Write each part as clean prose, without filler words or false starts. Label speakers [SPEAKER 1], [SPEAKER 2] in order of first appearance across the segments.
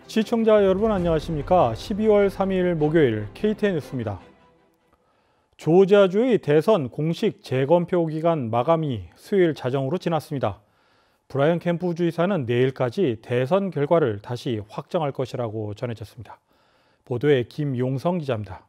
[SPEAKER 1] 시청자 여러분 안녕하십니까? 12월 3일 목요일 KTN 뉴스입니다. 조지아주의 대선 공식 재검표 기간 마감이 수요일 자정으로 지났습니다. 브라이언 캠프 주지사는 내일까지 대선 결과를 다시 확정할 것이라고 전해졌습니다. 보도에 김용성 기자입니다.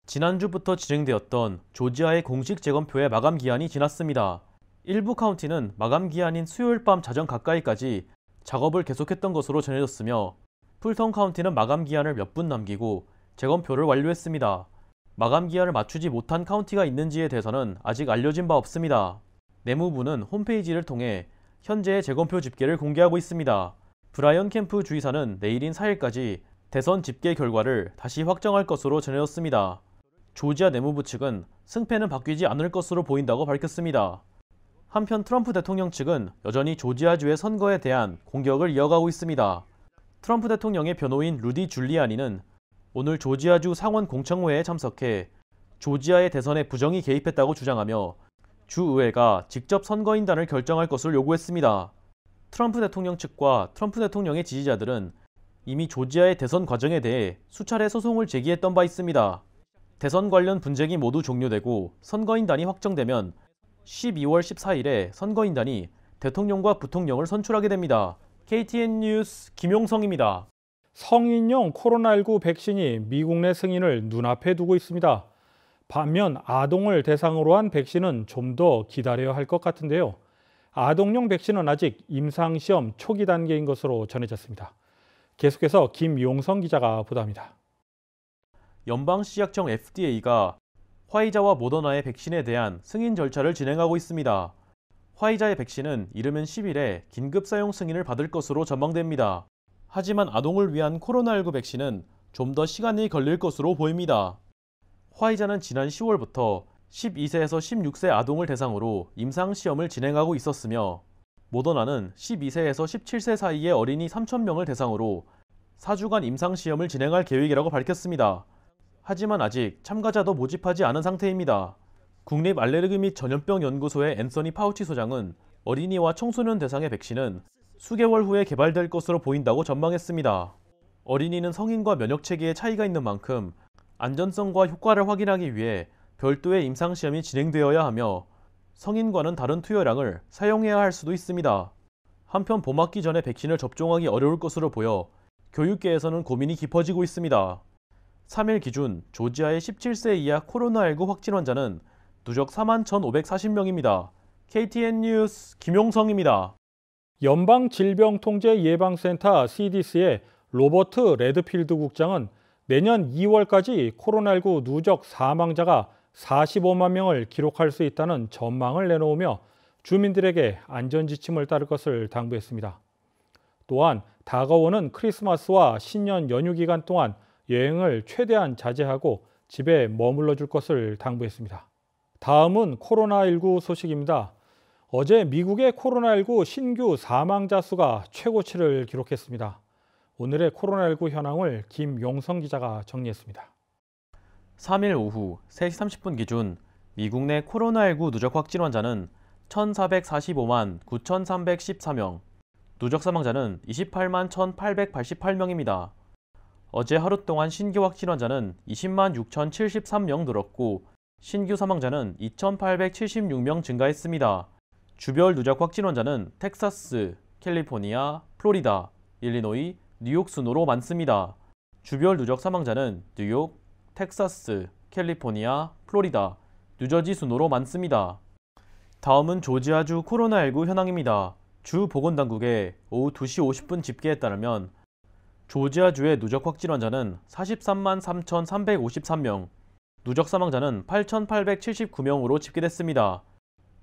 [SPEAKER 2] 지난주부터 진행되었던 조지아의 공식 재검표의 마감 기한이 지났습니다. 일부 카운티는 마감 기한인 수요일 밤 자정 가까이까지 작업을 계속했던 것으로 전해졌으며 풀턴 카운티는 마감 기한을 몇 분 남기고 재검표를 완료했습니다. 마감 기한을 맞추지 못한 카운티가 있는지에 대해서는 아직 알려진 바 없습니다. 내무부는 홈페이지를 통해 현재의 재검표 집계를 공개하고 있습니다. 브라이언 캠프 주지사는 내일인 4일까지 대선 집계 결과를 다시 확정할 것으로 전해졌습니다. 조지아 내무부 측은 승패는 바뀌지 않을 것으로 보인다고 밝혔습니다. 한편 트럼프 대통령 측은 여전히 조지아주의 선거에 대한 공격을 이어가고 있습니다. 트럼프 대통령의 변호인 루디 줄리아니는 오늘 조지아주 상원 공청회에 참석해 조지아의 대선에 부정이 개입했다고 주장하며 주의회가 직접 선거인단을 결정할 것을 요구했습니다. 트럼프 대통령 측과 트럼프 대통령의 지지자들은 이미 조지아의 대선 과정에 대해 수차례 소송을 제기했던 바 있습니다. 대선 관련 분쟁이 모두 종료되고 선거인단이 확정되면 12월 14일에 선거인단이 대통령과 부통령을 선출하게 됩니다. KTN 뉴스 김용성입니다.
[SPEAKER 1] 성인용 코로나19 백신이 미국 내 승인을 눈앞에 두고 있습니다. 반면 아동을 대상으로 한 백신은 좀 더 기다려야 할 것 같은데요. 아동용 백신은 아직 임상시험 초기 단계인 것으로 전해졌습니다. 계속해서 김용성 기자가 보도합니다.
[SPEAKER 2] 연방시약청 FDA가 화이자와 모더나의 백신에 대한 승인 절차를 진행하고 있습니다. 화이자의 백신은 이르면 10일에 긴급 사용 승인을 받을 것으로 전망됩니다. 하지만 아동을 위한 코로나19 백신은 좀 더 시간이 걸릴 것으로 보입니다. 화이자는 지난 10월부터 12세에서 16세 아동을 대상으로 임상시험을 진행하고 있었으며 모더나는 12세에서 17세 사이의 어린이 3,000명을 대상으로 4주간 임상시험을 진행할 계획이라고 밝혔습니다. 하지만 아직 참가자도 모집하지 않은 상태입니다. 국립 알레르기 및 전염병 연구소의 앤서니 파우치 소장은 어린이와 청소년 대상의 백신은 수개월 후에 개발될 것으로 보인다고 전망했습니다. 어린이는 성인과 면역체계에 차이가 있는 만큼 안전성과 효과를 확인하기 위해 별도의 임상시험이 진행되어야 하며 성인과는 다른 투여량을 사용해야 할 수도 있습니다. 한편 봄학기 전에 백신을 접종하기 어려울 것으로 보여 교육계에서는 고민이 깊어지고 있습니다. 3일 기준 조지아의 17세 이하 코로나19 확진 환자는 누적 41,540명입니다. KTN 뉴스 김용성입니다.
[SPEAKER 1] 연방질병통제예방센터 CDC의 로버트 레드필드 국장은 내년 2월까지 코로나19 누적 사망자가 45만 명을 기록할 수 있다는 전망을 내놓으며 주민들에게 안전지침을 따를 것을 당부했습니다. 또한 다가오는 크리스마스와 신년 연휴 기간 동안 여행을 최대한 자제하고 집에 머물러 줄 것을 당부했습니다. 다음은 코로나19 소식입니다. 어제 미국의 코로나19 신규 사망자 수가 최고치를 기록했습니다. 오늘의 코로나19 현황을 김용성 기자가 정리했습니다.
[SPEAKER 2] 3일 오후 3시 30분 기준 미국 내 코로나19 누적 확진 환자는 1,445만 9,314명, 누적 사망자는 28만 1,888명입니다. 어제 하루 동안 신규 확진 환자는 20만 6,073명 늘었고 신규 사망자는 2,876명 증가했습니다. 주별 누적 확진 환자는 텍사스, 캘리포니아, 플로리다, 일리노이, 뉴욕 순으로 많습니다. 주별 누적 사망자는 뉴욕, 텍사스, 캘리포니아, 플로리다, 뉴저지 순으로 많습니다. 다음은 조지아주 코로나19 현황입니다. 주 보건당국의 오후 2시 50분 집계에 따르면 조지아주의 누적 확진 환자는 43만 3,353명, 누적 사망자는 8,879명으로 집계됐습니다.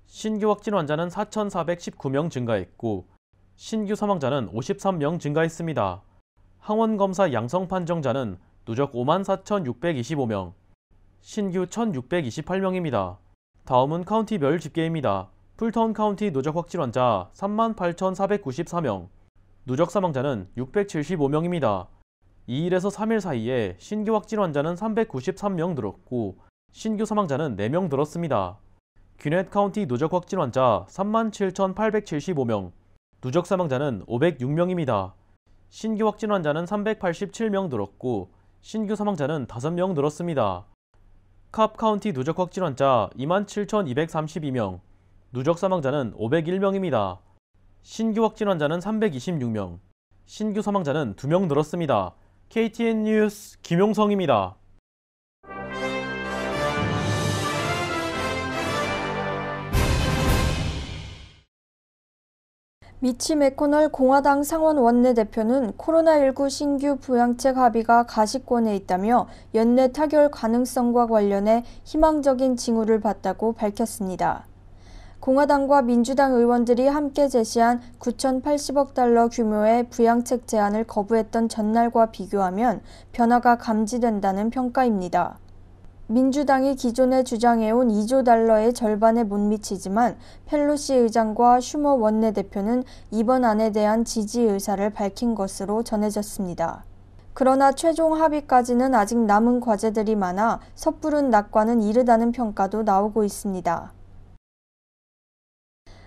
[SPEAKER 2] 신규 확진 환자는 4,419명 증가했고 신규 사망자는 53명 증가했습니다. 항원검사 양성 판정자는 누적 54,625명, 신규 1,628명입니다. 다음은 카운티별 집계입니다. 풀턴 카운티 누적 확진 환자 38,494명, 누적 사망자는 675명입니다. 2일에서 3일 사이에 신규 확진 환자는 393명 늘었고 신규 사망자는 4명 늘었습니다. 귀넷 카운티 누적 확진 환자 37,875명, 누적 사망자는 506명입니다. 신규 확진 환자는 387명 늘었고 신규 사망자는 5명 늘었습니다. 캅 카운티 누적 확진 환자 27,232명, 누적 사망자는 501명입니다. 신규 확진 환자는 326명, 신규 사망자는 2명 늘었습니다. KTN 뉴스 김용성입니다.
[SPEAKER 3] 미치 매코널 공화당 상원 원내대표는 코로나19 신규 부양책 합의가 가시권에 있다며 연내 타결 가능성과 관련해 희망적인 징후를 봤다고 밝혔습니다. 공화당과 민주당 의원들이 함께 제시한 9,080억 달러 규모의 부양책 제안을 거부했던 전날과 비교하면 변화가 감지된다는 평가입니다. 민주당이 기존에 주장해온 2조 달러의 절반에 못 미치지만 펠로시 의장과 슈머 원내대표는 이번 안에 대한 지지 의사를 밝힌 것으로 전해졌습니다. 그러나 최종 합의까지는 아직 남은 과제들이 많아 섣부른 낙관은 이르다는 평가도 나오고 있습니다.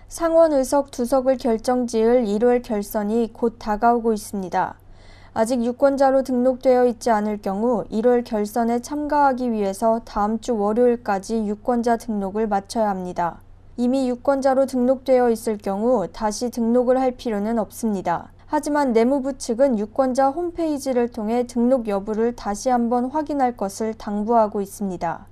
[SPEAKER 3] 상원 의석 2석을 결정지을 1월 결선이 곧 다가오고 있습니다. 아직 유권자로 등록되어 있지 않을 경우 1월 결선에 참가하기 위해서 다음 주 월요일까지 유권자 등록을 마쳐야 합니다. 이미 유권자로 등록되어 있을 경우 다시 등록을 할 필요는 없습니다. 하지만 내무부 측은 유권자 홈페이지를 통해 등록 여부를 다시 한번 확인할 것을 당부하고 있습니다.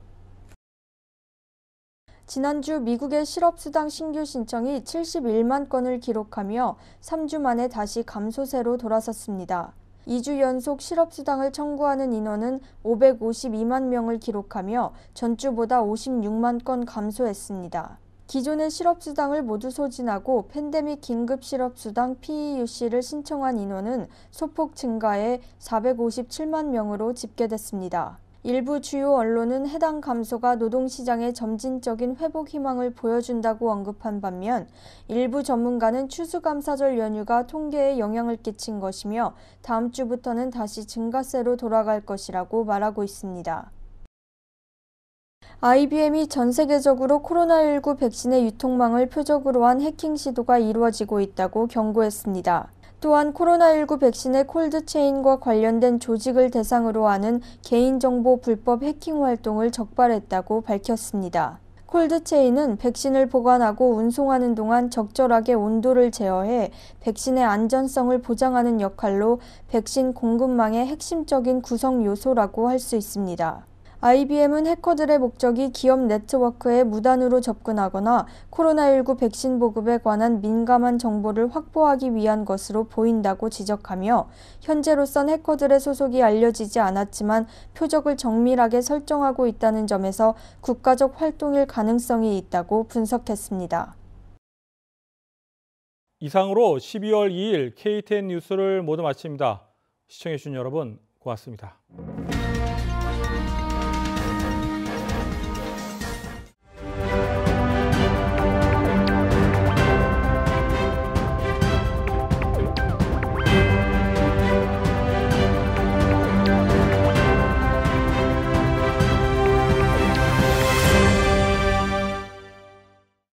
[SPEAKER 3] 지난주 미국의 실업수당 신규 신청이 71만 건을 기록하며 3주 만에 다시 감소세로 돌아섰습니다. 2주 연속 실업수당을 청구하는 인원은 552만 명을 기록하며 전주보다 56만 건 감소했습니다. 기존의 실업수당을 모두 소진하고 팬데믹 긴급실업수당 PEUC를 신청한 인원은 소폭 증가해 457만 명으로 집계됐습니다. 일부 주요 언론은 해당 감소가 노동시장의 점진적인 회복 희망을 보여준다고 언급한 반면 일부 전문가는 추수감사절 연휴가 통계에 영향을 끼친 것이며 다음 주부터는 다시 증가세로 돌아갈 것이라고 말하고 있습니다. IBM이 전 세계적으로 코로나19 백신의 유통망을 표적으로 한 해킹 시도가 이루어지고 있다고 경고했습니다. 또한 코로나19 백신의 콜드체인과 관련된 조직을 대상으로 하는 개인정보 불법 해킹 활동을 적발했다고 밝혔습니다. 콜드체인은 백신을 보관하고 운송하는 동안 적절하게 온도를 제어해 백신의 안전성을 보장하는 역할로 백신 공급망의 핵심적인 구성 요소라고 할 수 있습니다. IBM은 해커들의 목적이 기업 네트워크에 무단으로 접근하거나 코로나19 백신 보급에 관한 민감한 정보를 확보하기 위한 것으로 보인다고 지적하며 현재로선 해커들의 소속이 알려지지 않았지만 표적을 정밀하게 설정하고 있다는 점에서 국가적 활동일 가능성이 있다고 분석했습니다.
[SPEAKER 1] 이상으로 12월 2일 KTN 뉴스를 모두 마칩니다. 시청해주신 여러분 고맙습니다.